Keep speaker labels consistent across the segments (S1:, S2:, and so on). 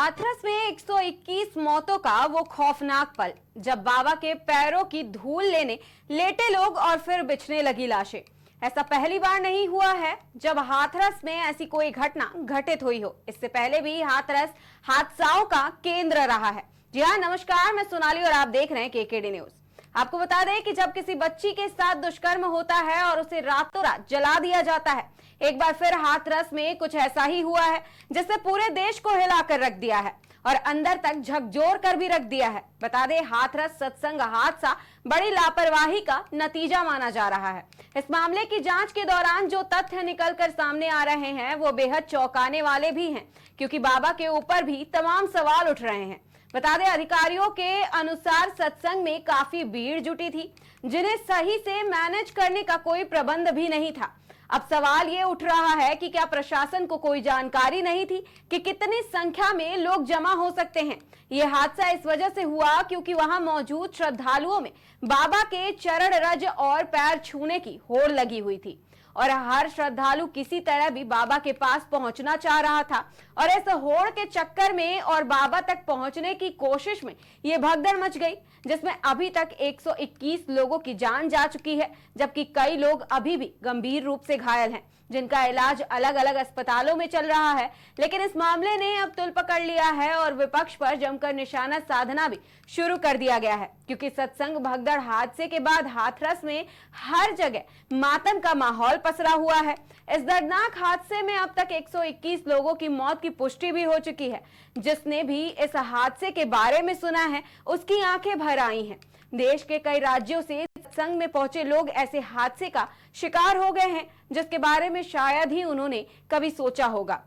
S1: हाथरस में 121 मौतों का वो खौफनाक पल जब बाबा के पैरों की धूल लेने लेटे लोग और फिर बिछने लगी लाशें। ऐसा पहली बार नहीं हुआ है जब हाथरस में ऐसी कोई घटना घटित हुई हो। इससे पहले भी हाथरस हादसाओं का केंद्र रहा है। जी हाँ, नमस्कार, मैं सोनाली और आप देख रहे हैं केकेडी न्यूज। आपको बता दें कि जब किसी बच्ची के साथ दुष्कर्म होता है और उसे रातों रात जला दिया जाता है, एक बार फिर हाथरस में कुछ ऐसा ही हुआ है जिसने पूरे देश को हिलाकर रख दिया है और अंदर तक झकझोर कर भी रख दिया है। बता दें, हाथरस सत्संग हादसा बड़ी लापरवाही का नतीजा माना जा रहा है। इस मामले की जांच के दौरान जो तथ्य निकलकर सामने आ रहे हैं वो बेहद चौंकाने वाले भी हैं, क्योंकि बाबा के ऊपर भी तमाम सवाल उठ रहे हैं। बता दें, अधिकारियों के अनुसार सत्संग में काफी भीड़ जुटी थी, जिन्हें सही से मैनेज करने का कोई प्रबंध भी नहीं था। अब सवाल ये उठ रहा है कि क्या प्रशासन को कोई जानकारी नहीं थी कि कितनी संख्या में लोग जमा हो सकते हैं। ये हादसा इस वजह से हुआ क्योंकि वहां मौजूद श्रद्धालुओं में बाबा के चरण रज और पैर छूने की होड़ लगी हुई थी और हर श्रद्धालु किसी तरह भी बाबा के पास पहुंचना चाह रहा था और इस होड़ के चक्कर में और बाबा तक पहुंचने की कोशिश में ये भगदड़ मच गई, जिसमें अभी तक 121 लोगों की जान जा चुकी है, जबकि कई लोग अभी भी गंभीर रूप से घायल हैं, जिनका इलाज अलग अलग अस्पतालों में चल रहा है। लेकिन इस मामले ने अब तुल पकड़ लिया है और विपक्ष पर जमकर निशाना साधना भी शुरू कर दिया गया है, क्योंकि सत्संग भगदड़ हादसे के बाद हाथरस में हर जगह मातम का माहौल पसरा हुआ है। इस दर्दनाक हादसे में अब तक 121 लोगों की मौत की पुष्टि भी हो चुकी है। जिसने भी इस हादसे के बारे में सुना है उसकी आंखें भर आई हैं। देश के कई राज्यों से सत्संग में पहुंचे लोग ऐसे हादसे का शिकार हो गए हैं जिसके बारे में शायद ही उन्होंने कभी सोचा होगा।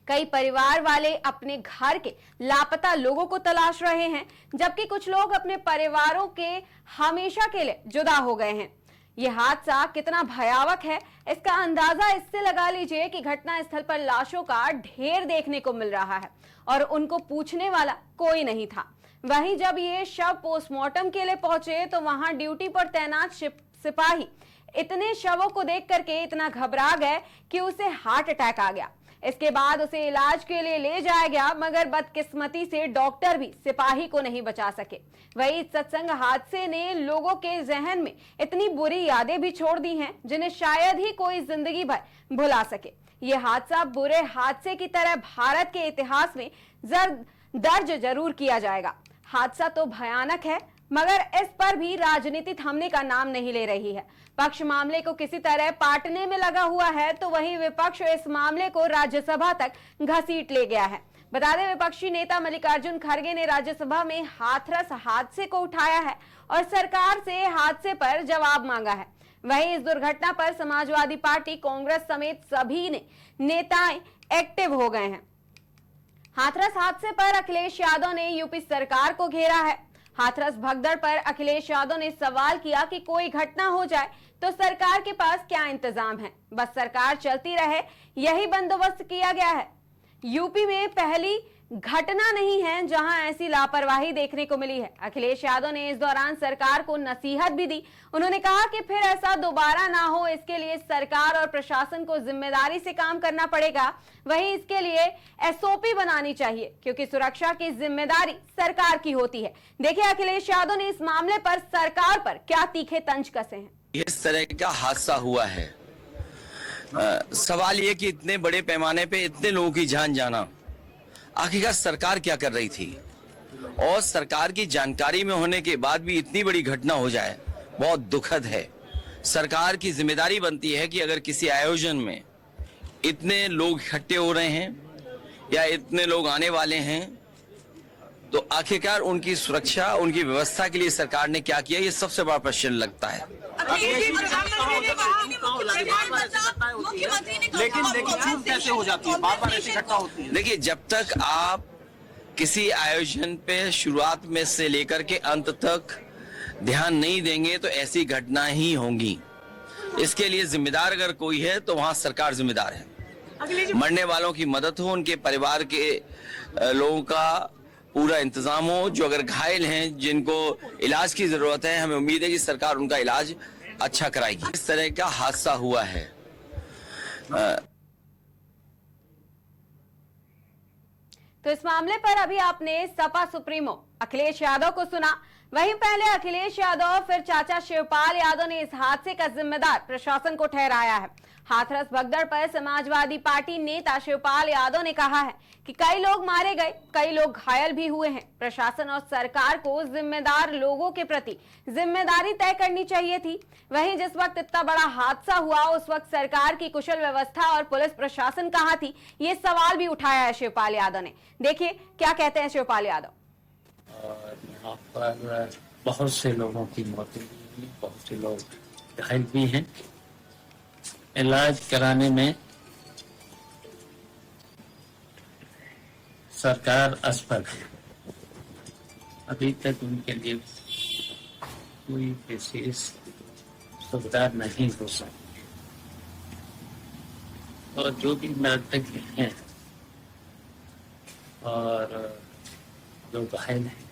S1: कई परिवार वाले अपने घर के लापता लोगों को तलाश रहे हैं, जबकि कुछ लोग अपने परिवारों के हमेशा के लिए जुदा हो गए हैं। यह हादसा कितना भयावह है इसका अंदाजा इससे लगा लीजिए कि घटना स्थल पर लाशों का ढेर देखने को मिल रहा है और उनको पूछने वाला कोई नहीं था। वहीं जब ये शव पोस्टमार्टम के लिए पहुंचे तो वहां ड्यूटी पर तैनात सिपाही इतने शवों को देख करके इतना घबरा गए कि उसे हार्ट अटैक आ गया। इसके बाद उसे इलाज के लिए ले जाया गया, मगर बदकिस्मती से डॉक्टर भी सिपाही को नहीं बचा सके। वही सत्संग हादसे ने लोगों के जहन में इतनी बुरी यादें भी छोड़ दी हैं जिन्हें शायद ही कोई जिंदगी भर भुला सके। ये हादसा बुरे हादसे की तरह भारत के इतिहास में दर्ज जरूर किया जाएगा। हादसा तो भयानक है, मगर इस पर भी राजनीति थमने का नाम नहीं ले रही है। पक्ष मामले को किसी तरह पाटने में लगा हुआ है, तो वहीं विपक्ष इस मामले को राज्यसभा तक घसीट ले गया है। बता दें, विपक्षी नेता मल्लिकार्जुन खड़गे ने राज्यसभा में हाथरस हादसे को उठाया है और सरकार से हादसे पर जवाब मांगा है। वहीं इस दुर्घटना पर समाजवादी पार्टी, कांग्रेस समेत सभी नेताएं एक्टिव हो गए हैं। हाथरस हादसे पर अखिलेश यादव ने यूपी सरकार को घेरा है। हाथरस भगदड़ पर अखिलेश यादव ने सवाल किया कि कोई घटना हो जाए तो सरकार के पास क्या इंतजाम है, बस सरकार चलती रहे, यही बंदोबस्त किया गया है। यूपी में पहली घटना नहीं है जहां ऐसी लापरवाही देखने को मिली है। अखिलेश यादव ने इस दौरान सरकार को नसीहत भी दी। उन्होंने कहा कि फिर ऐसा दोबारा ना हो, इसके लिए सरकार और प्रशासन को जिम्मेदारी से काम करना पड़ेगा। वहीं इसके लिए एसओपी बनानी चाहिए, क्योंकि सुरक्षा की जिम्मेदारी सरकार की होती है। देखिए अखिलेश यादव ने इस मामले पर सरकार पर क्या तीखे तंज कसे हैं।
S2: इस तरह का हादसा हुआ है, सवाल ये कि इतने बड़े पैमाने पे इतने लोगों की जान जाना, आखिरकार सरकार क्या कर रही थी, और सरकार की जानकारी में होने के बाद भी इतनी बड़ी घटना हो जाए, बहुत दुखद है। सरकार की जिम्मेदारी बनती है कि अगर किसी आयोजन में इतने लोग इकट्ठे हो रहे हैं या इतने लोग आने वाले हैं, तो आखिरकार उनकी सुरक्षा, उनकी व्यवस्था के लिए सरकार ने क्या किया, ये सबसे बड़ा प्रश्न लगता है।
S3: लेकिन कैसे हो जाती है, बार-बार ऐसी घटना होती है।
S2: देखिए, जब तक आप किसी आयोजन पे शुरुआत में से लेकर के अंत तक ध्यान नहीं देंगे तो ऐसी घटना ही होंगी। इसके लिए जिम्मेदार अगर कोई है तो वहां सरकार जिम्मेदार है। मरने वालों की मदद हो, उनके परिवार के लोगों का पूरा इंतजाम हो, जो अगर घायल हैं, जिनको इलाज की जरूरत है, हमें उम्मीद है कि सरकार उनका इलाज अच्छा कराएगी। इस तरह का हादसा हुआ है।
S1: तो इस मामले पर अभी आपने सपा सुप्रीमो अखिलेश यादव को सुना। वहीं पहले अखिलेश यादव फिर चाचा शिवपाल यादव ने इस हादसे का जिम्मेदार प्रशासन को ठहराया है। हाथरस भगदड़ पर समाजवादी पार्टी नेता शिवपाल यादव ने कहा है कि कई लोग मारे गए, कई लोग घायल भी हुए हैं। प्रशासन और सरकार को जिम्मेदार लोगों के प्रति जिम्मेदारी तय करनी चाहिए थी। वहीं जिस वक्त इतना बड़ा हादसा हुआ उस वक्त सरकार की कुशल व्यवस्था और पुलिस प्रशासन कहां थी, ये सवाल भी उठाया है शिवपाल यादव ने। देखिए क्या कहते हैं शिवपाल यादव।
S4: और यहाँ पर बहुत से लोगों की मौतें हुई, बहुत से लोग घायल भी हैं। इलाज कराने में सरकार असफल है। अभी तक उनके लिए कोई विशेष सुविधा नहीं हो सकी और जो भी मृतक हैं और जो घायल हैं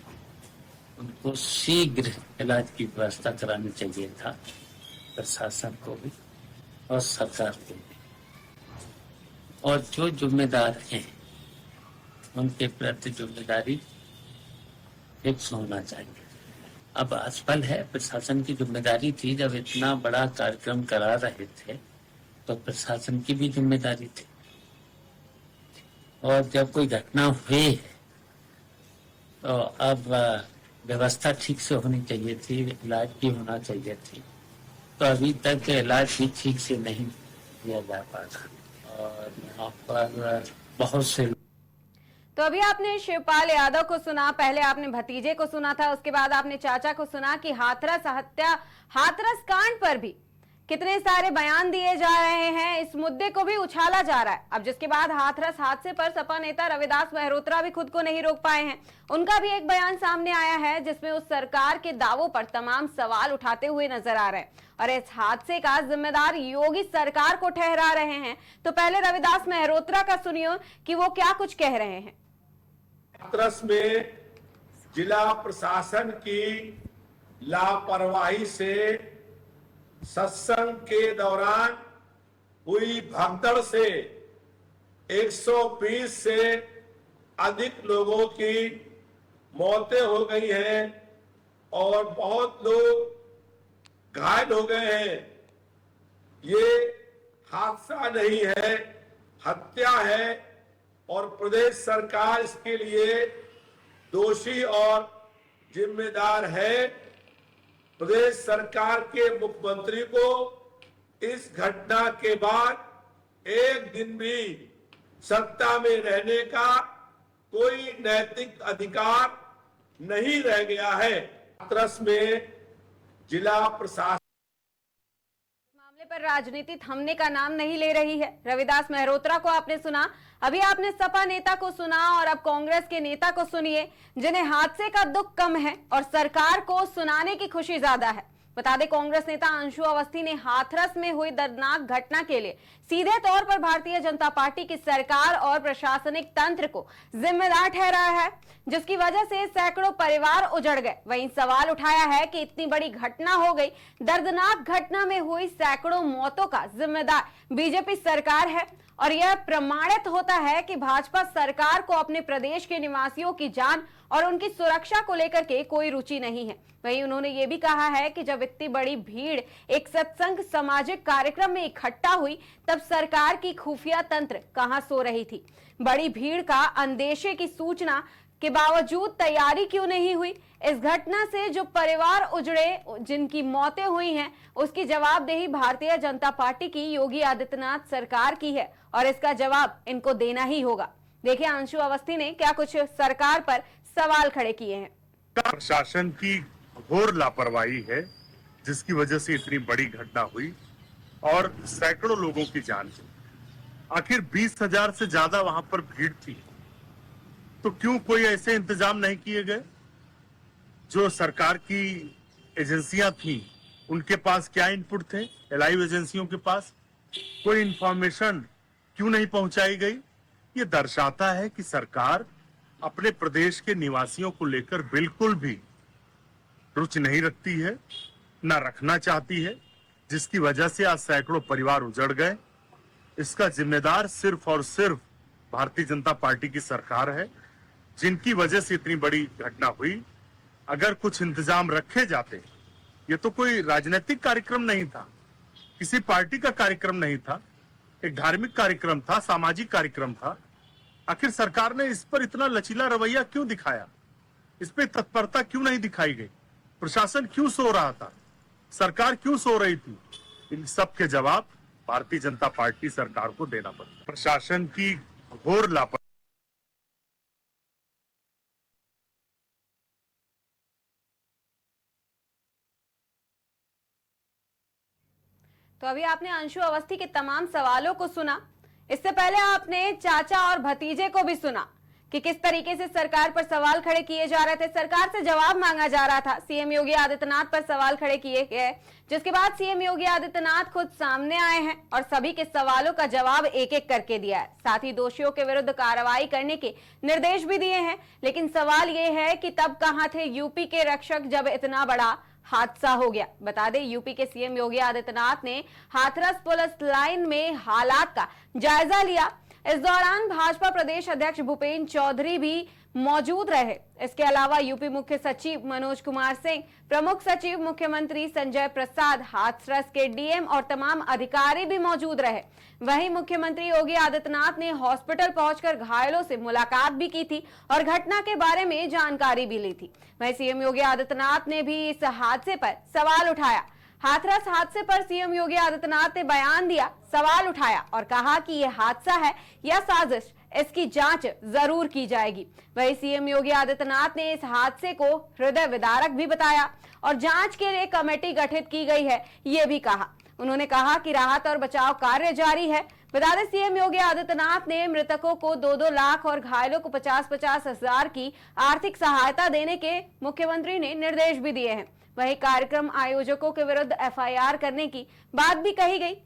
S4: उनको शीघ्र इलाज की व्यवस्था करानी चाहिए था, प्रशासन को भी और सरकार को भी। और जो जिम्मेदार हैं उनके प्रति जिम्मेदारी फिक्स होना चाहिए। अब असफल है, प्रशासन की जिम्मेदारी थी। जब इतना बड़ा कार्यक्रम करा रहे थे तो प्रशासन की भी जिम्मेदारी थी। और जब कोई घटना हुई तो अब व्यवस्था ठीक से होनी चाहिए थी, इलाज भी होना चाहिए थी। तो अभी तक इलाज भी ठीक से नहीं किया जा पाता और यहाँ पर बहुत से।
S1: तो अभी आपने शिवपाल यादव को सुना, पहले आपने भतीजे को सुना था, उसके बाद आपने चाचा को सुना कि हाथरस हत्या, हाथरस कांड पर भी कितने सारे बयान दिए जा रहे हैं, इस मुद्दे को भी उछाला जा रहा है। अब जिसके बाद हाथरस हादसे पर सपा नेता रविदास मेहरोत्रा भी खुद को नहीं रोक पाए हैं। उनका भी एक बयान सामने आया है जिसमें उस सरकार के दावों पर तमाम सवाल उठाते हुए नजर आ रहे हैं और इस हादसे का जिम्मेदार योगी सरकार को ठहरा रहे हैं। तो पहले रविदास मेहरोत्रा का सुनियो कि वो क्या कुछ कह रहे हैं।
S5: हाथरस में जिला प्रशासन की लापरवाही से सत्संग के दौरान हुई भगदड़ से 120 से अधिक लोगों की मौतें हो गई हैं और बहुत लोग घायल हो गए हैं। ये हादसा नहीं है, हत्या है और प्रदेश सरकार इसके लिए दोषी और जिम्मेदार है। प्रदेश सरकार के मुख्यमंत्री को इस घटना के बाद एक दिन भी सत्ता में रहने का कोई नैतिक अधिकार नहीं रह गया है। हाथरस में जिला प्रशासन
S1: मामले पर राजनीति थमने का नाम नहीं ले रही है। रविदास मेहरोत्रा को आपने सुना, अभी आपने सपा नेता को सुना और अब कांग्रेस के नेता को सुनिए जिन्हें हादसे का दुख कम है और सरकार को सुनाने की खुशी ज्यादा है। बता दें कांग्रेस नेता अंशु अवस्थी ने हाथरस में हुई दर्दनाक घटना के लिए सीधे तौर पर भारतीय जनता पार्टी की सरकार और प्रशासनिक तंत्र को जिम्मेदार ठहराया है, जिसकी वजह से सैकड़ों परिवार उजड़ गए। वहीं सवाल उठाया है कि इतनी बड़ी घटना हो गई, दर्दनाक घटना में हुई सैकड़ों मौतों का जिम्मेदार बीजेपी सरकार है और यह प्रमाणित होता है कि भाजपा सरकार को अपने प्रदेश के निवासियों की जान और उनकी सुरक्षा को लेकर के कोई रुचि नहीं है। वहीं उन्होंने ये भी कहा है कि जब इतनी बड़ी भीड़ एक सत्संग सामाजिक कार्यक्रम में इकट्ठा हुई तब सरकार की खुफिया तंत्र कहां सो रही थी। बड़ी भीड़ का अंदेशे की सूचना के बावजूद तैयारी क्यों नहीं हुई। इस घटना से जो परिवार उजड़े, जिनकी मौतें हुई हैं, उसकी जवाबदेही भारतीय जनता पार्टी की योगी आदित्यनाथ सरकार की है और इसका जवाब इनको देना ही होगा। देखिए अंशु अवस्थी ने क्या कुछ सरकार पर सवाल खड़े किए हैं।
S6: प्रशासन की घोर लापरवाही है जिसकी वजह से इतनी बड़ी घटना हुई और सैकड़ों लोगों की जान गई। आखिर 20,000 से ज्यादा वहां पर भीड़ थी, तो क्यों कोई ऐसे इंतजाम नहीं किए गए? जो सरकार की एजेंसियां थी उनके पास क्या इनपुट थे? एलाइव एजेंसियों के पास कोई इंफॉर्मेशन क्यों नहीं पहुंचाई गई? ये दर्शाता है कि सरकार अपने प्रदेश के निवासियों को लेकर बिल्कुल भी रुचि नहीं रखती है, ना रखना चाहती है, जिसकी वजह से आज सैकड़ों परिवार उजड़ गए। इसका जिम्मेदार सिर्फ और सिर्फ भारतीय जनता पार्टी की सरकार है। जिनकी वजह से इतनी बड़ी घटना हुई, अगर कुछ इंतजाम रखे जाते, ये तो कोई राजनीतिक कार्यक्रम नहीं था, किसी पार्टी का कार्यक्रम नहीं था, एक धार्मिक कार्यक्रम था, सामाजिक कार्यक्रम था। आखिर सरकार ने इस पर इतना लचीला रवैया क्यों दिखाया? इस पे तत्परता क्यों नहीं दिखाई गई? प्रशासन क्यों सो रहा था? सरकार क्यों सो रही थी? इन सब के जवाब भारतीय जनता पार्टी सरकार को देना पड़ता। प्रशासन की घोर लापरवाही।
S1: तो अभी आपने अंशु अवस्थी के तमाम सवालों को सुना। इससे पहले आपने चाचा और भतीजे को भी सुना कि किस तरीके से सरकार पर सवाल खड़े किए जा रहे थे, सरकार से जवाब मांगा जा रहा था। सीएम योगी आदित्यनाथ पर सवाल खड़े किए गए, जिसके बाद सीएम योगी आदित्यनाथ खुद सामने आए हैं और सभी के सवालों का जवाब एक एक करके दिया है। साथ ही दोषियों के विरुद्ध कार्रवाई करने के निर्देश भी दिए हैं। लेकिन सवाल ये है कि तब कहां थे यूपी के रक्षक जब इतना बड़ा हादसा हो गया। बता दें, यूपी के सीएम योगी आदित्यनाथ ने हाथरस पुलिस लाइन में हालात का जायजा लिया। इस दौरान भाजपा प्रदेश अध्यक्ष भूपेंद्र चौधरी भी मौजूद रहे। इसके अलावा यूपी मुख्य सचिव मनोज कुमार सिंह, प्रमुख सचिव मुख्यमंत्री संजय प्रसाद, हाथरस के डीएम और तमाम अधिकारी भी मौजूद रहे। वहीं मुख्यमंत्री योगी आदित्यनाथ ने हॉस्पिटल पहुंचकर घायलों से मुलाकात भी की थी और घटना के बारे में जानकारी भी ली थी। वहीं सीएम योगी आदित्यनाथ ने भी इस हादसे पर सवाल उठाया। हाथरस हादसे पर सीएम योगी आदित्यनाथ ने बयान दिया, सवाल उठाया और कहा कि यह हादसा है या साजिश, इसकी जांच जरूर की जाएगी। वहीं सीएम योगी आदित्यनाथ ने इस हादसे को हृदय विदारक भी बताया और जांच के लिए कमेटी गठित की गई है, ये भी कहा। उन्होंने कहा कि राहत और बचाव कार्य जारी है। बता दें, सीएम योगी आदित्यनाथ ने मृतकों को 2-2 लाख और घायलों को 50-50 हजार की आर्थिक सहायता देने के मुख्यमंत्री ने निर्देश भी दिए हैं। वहीं कार्यक्रम आयोजकों के विरुद्ध एफआईआर करने की बात भी कही गई।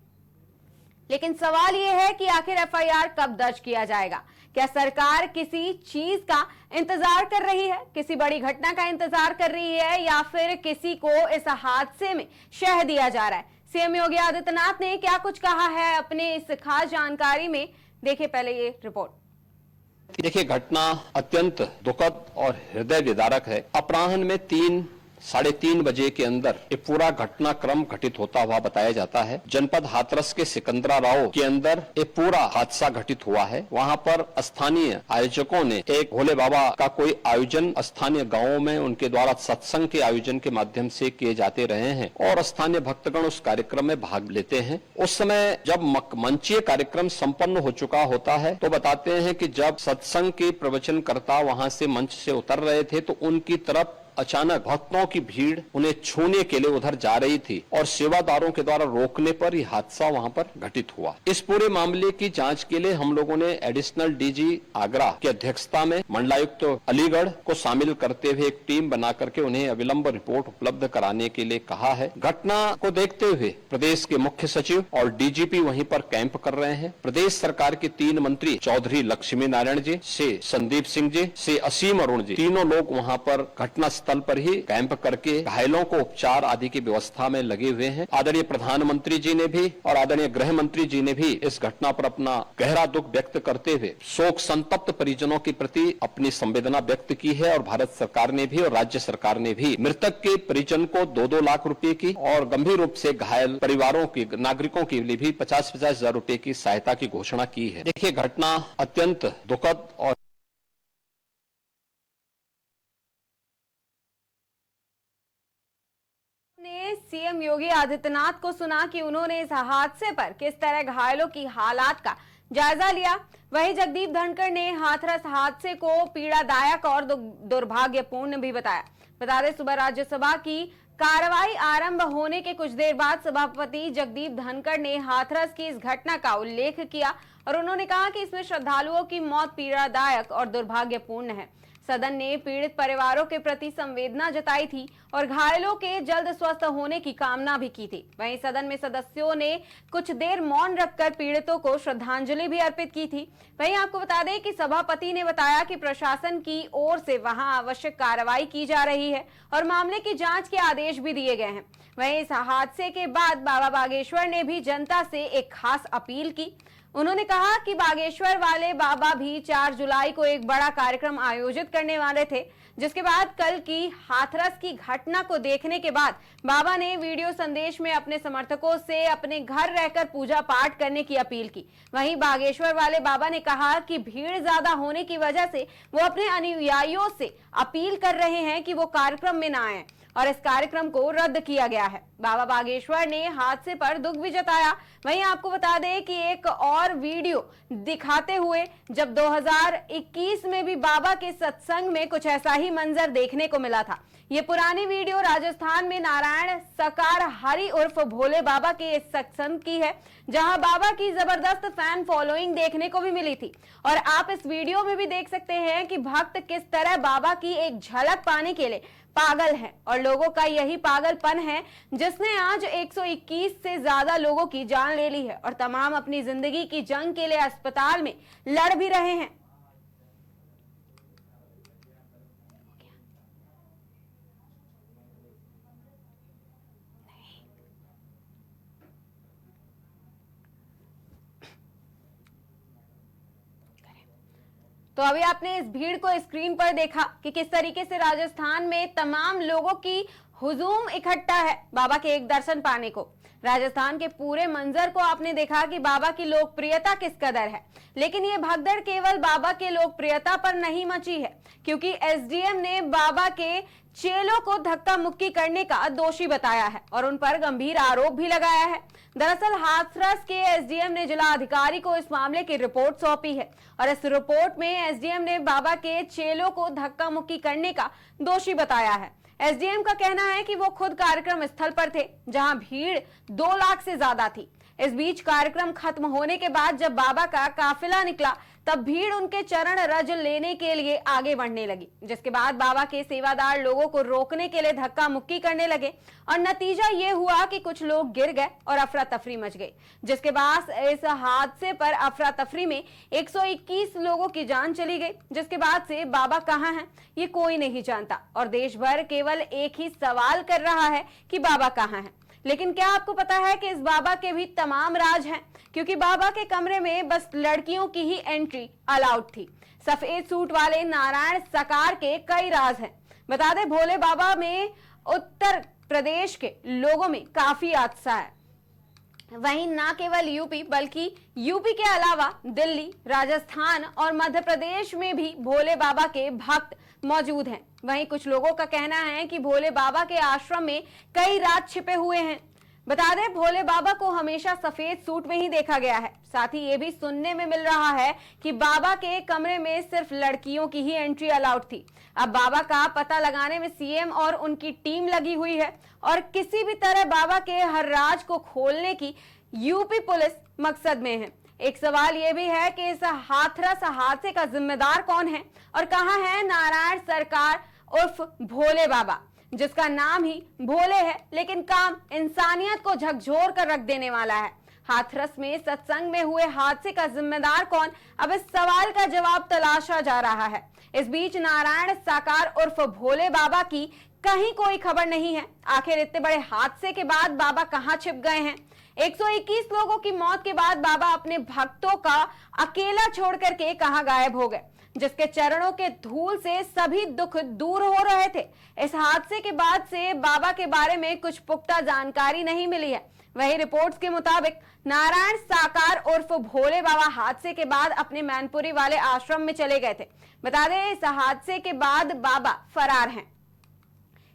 S1: लेकिन सवाल यह है कि आखिर एफआईआर कब दर्ज किया जाएगा? क्या सरकार किसी चीज का इंतजार कर रही है, किसी बड़ी घटना का इंतजार कर रही है, या फिर किसी को इस हादसे में शह दिया जा रहा है? सीएम योगी आदित्यनाथ ने क्या कुछ कहा है अपने इस खास जानकारी में, देखिए पहले ये रिपोर्ट।
S7: देखिए, घटना अत्यंत दुखद और हृदय विदारक है। अपराह्न में 3-3:30 बजे के अंदर ये पूरा घटनाक्रम घटित होता हुआ बताया जाता है। जनपद हाथरस के सिकंदरा राव के अंदर ये पूरा हादसा घटित हुआ है। वहां पर स्थानीय आयोजकों ने एक भोले बाबा का कोई आयोजन स्थानीय गांवों में उनके द्वारा सत्संग के आयोजन के माध्यम से किए जाते रहे हैं और स्थानीय भक्तगण उस कार्यक्रम में भाग लेते हैं। उस समय जब मंचीय कार्यक्रम संपन्न हो चुका होता है तो बताते हैं कि जब सत्संग के प्रवचनकर्ता वहां से मंच से उतर रहे थे तो उनकी तरफ अचानक भक्तों की भीड़ उन्हें छूने के लिए उधर जा रही थी और सेवादारों के द्वारा रोकने पर यह हादसा वहां पर घटित हुआ। इस पूरे मामले की जांच के लिए हम लोगों ने एडिशनल डीजी आगरा की अध्यक्षता में मंडलायुक्त अलीगढ़ को शामिल करते हुए एक टीम बना करके उन्हें अविलंब रिपोर्ट उपलब्ध कराने के लिए कहा है। घटना को देखते हुए प्रदेश के मुख्य सचिव और डीजीपी वहीं पर कैंप कर रहे हैं। प्रदेश सरकार के 3 मंत्री चौधरी लक्ष्मी नारायण जी से संदीप सिंह जी से असीम अरुण जी, तीनों लोग वहां पर घटना स्थल पर ही कैंप करके घायलों को उपचार आदि की व्यवस्था में लगे हुए हैं। आदरणीय प्रधानमंत्री जी ने भी और आदरणीय गृह मंत्री जी ने भी इस घटना पर अपना गहरा दुख व्यक्त करते हुए शोक संतप्त परिजनों के प्रति अपनी संवेदना व्यक्त की है और भारत सरकार ने भी और राज्य सरकार ने भी मृतक के परिजन को 2-2 लाख रुपए की और गंभीर रूप से घायल परिवारों की नागरिकों के लिए भी 50-50 हजार रुपए की सहायता की घोषणा की है। देखिए, घटना अत्यंत दुखद और
S1: सीएम योगी आदित्यनाथ को सुना कि उन्होंने इस हादसे पर किस तरह घायलों की हालात का जायजा लिया। वहीं जगदीप धनखड़ ने हाथरस हादसे को पीड़ादायक और दुर्भाग्यपूर्ण भी बताया। बता दें, सुबह राज्यसभा की कार्रवाई आरंभ होने के कुछ देर बाद सभापति जगदीप धनखड़ ने हाथरस की इस घटना का उल्लेख किया और उन्होंने कहा कि इसमें श्रद्धालुओं की मौत पीड़ादायक और दुर्भाग्यपूर्ण है। सदन ने पीड़ित परिवारों के प्रति संवेदना जताई थी और घायलों के जल्द स्वस्थ होने की कामना भी की थी। वहीं सदन में सदस्यों ने कुछ देर मौन रखकर पीड़ितों को श्रद्धांजलि भी अर्पित की थी। वहीं आपको बता दें कि सभापति ने बताया कि प्रशासन की ओर से वहां आवश्यक कार्रवाई की जा रही है और मामले की जांच के आदेश भी दिए गए हैं। वहीं इस हादसे के बाद बाबा बागेश्वर ने भी जनता से एक खास अपील की। उन्होंने कहा कि बागेश्वर वाले बाबा भी 4 जुलाई को एक बड़ा कार्यक्रम आयोजित करने वाले थे, जिसके बाद कल की हाथरस की घटना को देखने के बाद बाबा ने वीडियो संदेश में अपने समर्थकों से अपने घर रहकर पूजा पाठ करने की अपील की। वहीं बागेश्वर वाले बाबा ने कहा कि भीड़ ज्यादा होने की वजह से वो अपने अनुयायियों से अपील कर रहे हैं कि वो कार्यक्रम में ना आए और इस कार्यक्रम को रद्द किया गया है। बाबा बागेश्वर ने हादसे पर दुख भी जताया। वहीं आपको बता दें कि एक और वीडियो दिखाते हुए जब 2021 में भी बाबा के सत्संग में कुछ ऐसा ही मंजर देखने को मिला था। ये पुरानी वीडियो राजस्थान में नारायण सकार हरि उर्फ भोले बाबा के इस सत्संग की है, जहां बाबा की जबरदस्त फैन फॉलोइंग देखने को भी मिली थी। और आप इस वीडियो में भी देख सकते हैं कि भक्त किस तरह बाबा की एक झलक पाने के लिए पागल है और लोगों का यही पागलपन है जिसने आज 121 से ज्यादा लोगों की जान ले ली है और तमाम अपनी जिंदगी की जंग के लिए अस्पताल में लड़ भी रहे हैं। तो अभी आपने इस भीड़ को स्क्रीन पर देखा कि किस तरीके से राजस्थान में तमाम लोगों की हुजूम इकट्ठा है बाबा के एक दर्शन पाने को। राजस्थान के पूरे मंजर को आपने देखा कि बाबा की लोकप्रियता किस कदर है, लेकिन ये भगदड़ केवल बाबा के लोकप्रियता पर नहीं मची है, क्योंकि एसडीएम ने बाबा के चेलों को धक्का मुक्की करने का दोषी बताया है और उन पर गंभीर आरोप भी लगाया है। दरअसल हाथरस के एसडीएम ने जिला अधिकारी को इस मामले की रिपोर्ट सौंपी है और इस रिपोर्ट में एसडीएम ने बाबा के चेलों को धक्का मुक्की करने का दोषी बताया है। एसडीएम का कहना है कि वो खुद कार्यक्रम स्थल पर थे, जहां भीड़ 2 लाख से ज्यादा थी। इस बीच कार्यक्रम खत्म होने के बाद जब बाबा का काफिला निकला तब भीड़ उनके चरण रज लेने के लिए आगे बढ़ने लगी, जिसके बाद बाबा के सेवादार लोगों को रोकने के लिए धक्का मुक्की करने लगे और नतीजा ये हुआ कि कुछ लोग गिर गए और अफरा तफरी मच गई, जिसके बाद इस हादसे पर अफरा तफरी में 121 लोगों की जान चली गई। जिसके बाद से बाबा कहां हैं ये कोई नहीं जानता और देश भर केवल एक ही सवाल कर रहा है कि बाबा कहां हैं। लेकिन क्या आपको पता है कि इस बाबा के भी तमाम राज हैं, क्योंकि बाबा के कमरे में बस लड़कियों की ही एंट्री अलाउड थी। सफेद सूट वाले नारायण सकार के कई राज हैं। बता दें भोले बाबा में उत्तर प्रदेश के लोगों में काफी आस्था है। वहीं ना केवल यूपी बल्कि यूपी के अलावा दिल्ली, राजस्थान और मध्य प्रदेश में भी भोले बाबा के भक्त मौजूद हैं। वहीं कुछ लोगों का कहना है कि भोले बाबा के आश्रम में कई राज छिपे हुए हैं। बता दें भोले बाबा को हमेशा सफेद सूट में ही देखा गया है। साथ ही ये भी सुनने में मिल रहा है कि बाबा के कमरे में सिर्फ लड़कियों की ही एंट्री अलाउड थी। अब बाबा का पता लगाने में सीएम और उनकी टीम लगी हुई है और किसी भी तरह बाबा के हर राज को खोलने की यूपी पुलिस मकसद में है। एक सवाल यह भी है कि इस हाथरस हादसे का जिम्मेदार कौन है और कहां है नारायण सरकार उर्फ भोले बाबा, जिसका नाम ही भोले है लेकिन काम इंसानियत को झकझोर कर रख देने वाला है। हाथरस में सत्संग में हुए हादसे का जिम्मेदार कौन, अब इस सवाल का जवाब तलाशा जा रहा है। इस बीच नारायण साकार उर्फ भोले बाबा की कहीं कोई खबर नहीं है। आखिर इतने बड़े हादसे के बाद बाबा कहां छिप गए हैं? 121 लोगों की मौत के बाद बाबा अपने भक्तों का अकेला छोड़ करके कहां गायब हो गए, जिसके चरणों के धूल से सभी दुख दूर हो रहे थे। इस हादसे के बाद से बाबा के बारे में कुछ पुख्ता जानकारी नहीं मिली है। वही रिपोर्ट्स के मुताबिक नारायण साकार उर्फ भोले बाबा हादसे के बाद अपने मैनपुरी वाले आश्रम में चले गए थे। बता दें इस हादसे के बाद बाबा फरार हैं।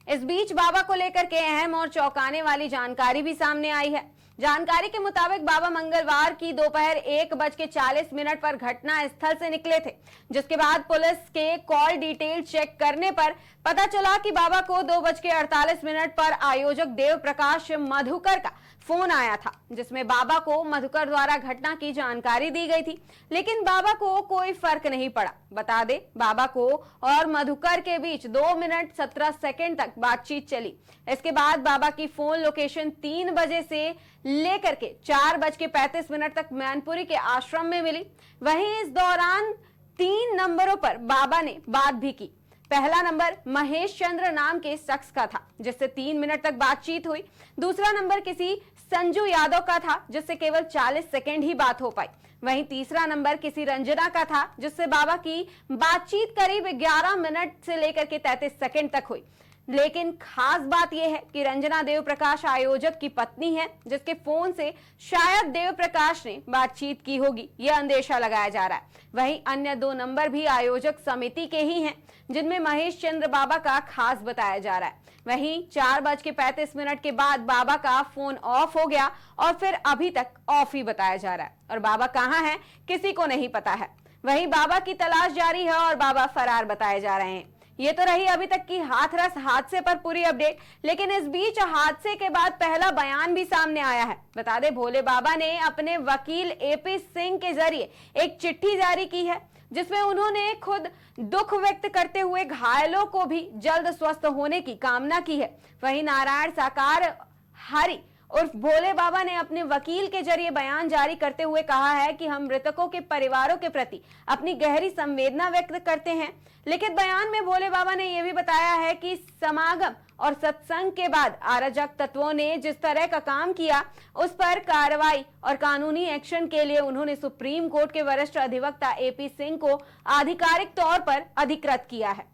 S1: इस बीच बाबा को लेकर के अहम और चौंकाने वाली जानकारी भी सामने आई है। जानकारी के मुताबिक बाबा मंगलवार की दोपहर 1:40 पर घटना स्थल से निकले थे, जिसके बाद पुलिस के कॉल डिटेल चेक करने पर पता चला कि बाबा को 2:48 पर आयोजक देव प्रकाश मधुकर का फोन आया था, जिसमें बाबा को मधुकर द्वारा घटना की जानकारी दी गई थी, लेकिन बाबा को कोई फर्क नहीं पड़ा। बता दे बाबा को और मधुकर के बीच 2 मिनट 17 सेकंड तक बातचीत चली। इसके बाद बाबा की फोन लोकेशन 3 बजे से लेकर के 4:35 तक मैनपुरी के आश्रम में मिली। वहीं इस दौरान 3 नंबरों पर बाबा ने बात भी की। पहला नंबर महेश चंद्र नाम के शख्स का था, जिससे 3 मिनट तक बातचीत हुई। दूसरा नंबर किसी संजू यादव का था, जिससे केवल 40 सेकंड ही बात हो पाई। वहीं तीसरा नंबर किसी रंजना का था, जिससे बाबा की बातचीत करीब 11 मिनट से लेकर के 33 सेकंड तक हुई। लेकिन खास बात यह है कि रंजना देव प्रकाश आयोजक की पत्नी है, जिसके फोन से शायद देव प्रकाश ने बातचीत की होगी, यह अंदेशा लगाया जा रहा है। वहीं अन्य 2 नंबर भी आयोजक समिति के ही हैं, जिनमें महेश चंद्र बाबा का खास बताया जा रहा है। वहीं 4:35 के बाद बाबा का फोन ऑफ हो गया और फिर अभी तक ऑफ ही बताया जा रहा है, और बाबा कहां हैं किसी को नहीं पता है। वहीं बाबा की तलाश जारी है और बाबा फरार बताए जा रहे हैं। ये तो रही अभी तक की हाथरस हादसे पर पूरी अपडेट, लेकिन इस बीच हादसे के बाद पहला बयान भी सामने आया है। बता दें, भोले बाबा ने अपने वकील एपी सिंह के जरिए एक चिट्ठी जारी की है, जिसमें उन्होंने खुद दुख व्यक्त करते हुए घायलों को भी जल्द स्वस्थ होने की कामना की है। वहीं नारायण साकार हरि उर्फ भोले बाबा ने अपने वकील के जरिए बयान जारी करते हुए कहा है कि हम मृतकों के परिवारों के प्रति अपनी गहरी संवेदना व्यक्त करते हैं। लिखित बयान में भोले बाबा ने यह भी बताया है कि समागम और सत्संग के बाद अराजक तत्वों ने जिस तरह का काम किया, उस पर कार्रवाई और कानूनी एक्शन के लिए उन्होंने सुप्रीम कोर्ट के वरिष्ठ अधिवक्ता एपी सिंह को आधिकारिक तौर पर अधिकृत किया है।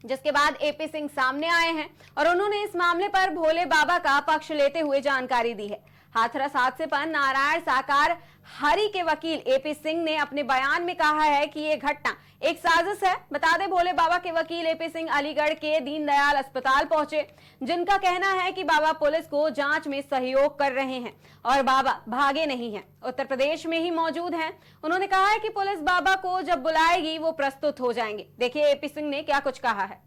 S1: जिसके बाद एपी सिंह सामने आए हैं और उन्होंने इस मामले पर भोले बाबा का पक्ष लेते हुए जानकारी दी है। हाथरस हादसे पर नारायण साकार हरि के वकील एपी सिंह ने अपने बयान में कहा है कि यह घटना एक साजिश है। बता दें, भोले बाबा के वकील एपी सिंह अलीगढ़ के दीनदयाल अस्पताल पहुंचे, जिनका कहना है कि बाबा पुलिस को जांच में सहयोग कर रहे हैं और बाबा भागे नहीं हैं, उत्तर प्रदेश में ही मौजूद हैं। उन्होंने कहा है कि पुलिस बाबा को जब बुलाएगी वो प्रस्तुत हो जाएंगे। देखिए एपी सिंह ने क्या कुछ कहा है।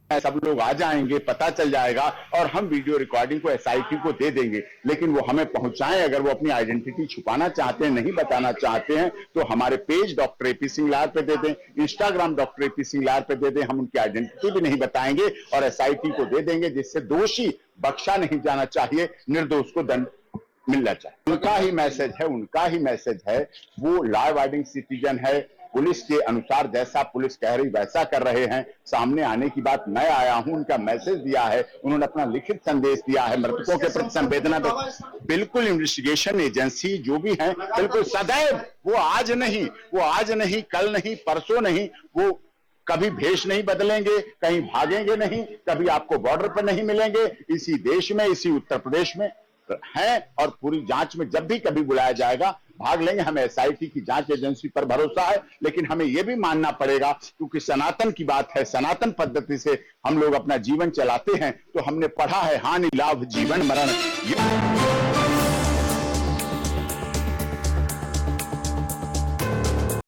S8: सब लोग आ जाएंगे, पता चल जाएगा और हम वीडियो रिकॉर्डिंग को एसआईटी को दे देंगे, लेकिन वो हमें पहुंचाएं। अगर वो अपनी आइडेंटिटी छुपाना चाहते हैं, नहीं बताना चाहते हैं, तो हमारे पेज डॉक्टर एपी सिंह लार पे दे दें, इंस्टाग्राम डॉक्टर एपी सिंह लार पे दे दें। हम उनकी आइडेंटिटी भी नहीं बताएंगे और एसआईटी को दे देंगे, जिससे दोषी बख्शा नहीं जाना चाहिए, निर्दोष को दंड मिलना चाहिए। उनका ही मैसेज है, वो लॉ अबाइडिंग सिटीजन है। पुलिस के अनुसार जैसा पुलिस कह रही वैसा कर रहे हैं। सामने आने की बात मैं आया हूं, उनका मैसेज दिया है, उन्होंने अपना लिखित संदेश दिया है, मृतकों के प्रति संवेदना। बिल्कुल इन्वेस्टिगेशन एजेंसी जो भी है, बिल्कुल सदैव वो आज नहीं, कल नहीं, परसों नहीं, वो कभी भेष नहीं बदलेंगे, कहीं भागेंगे नहीं, कभी आपको बॉर्डर पर नहीं मिलेंगे। इसी देश में, इसी उत्तर प्रदेश में है और पूरी जांच में जब भी कभी बुलाया जाएगा भाग लेंगे। हमें एसआईटी की जांच एजेंसी पर भरोसा है, लेकिन हमें यह भी मानना पड़ेगा, क्योंकि सनातन की बात है, सनातन पद्धति से हम लोग अपना जीवन चलाते हैं, तो हमने पढ़ा है हानि लाभ जीवन मरण।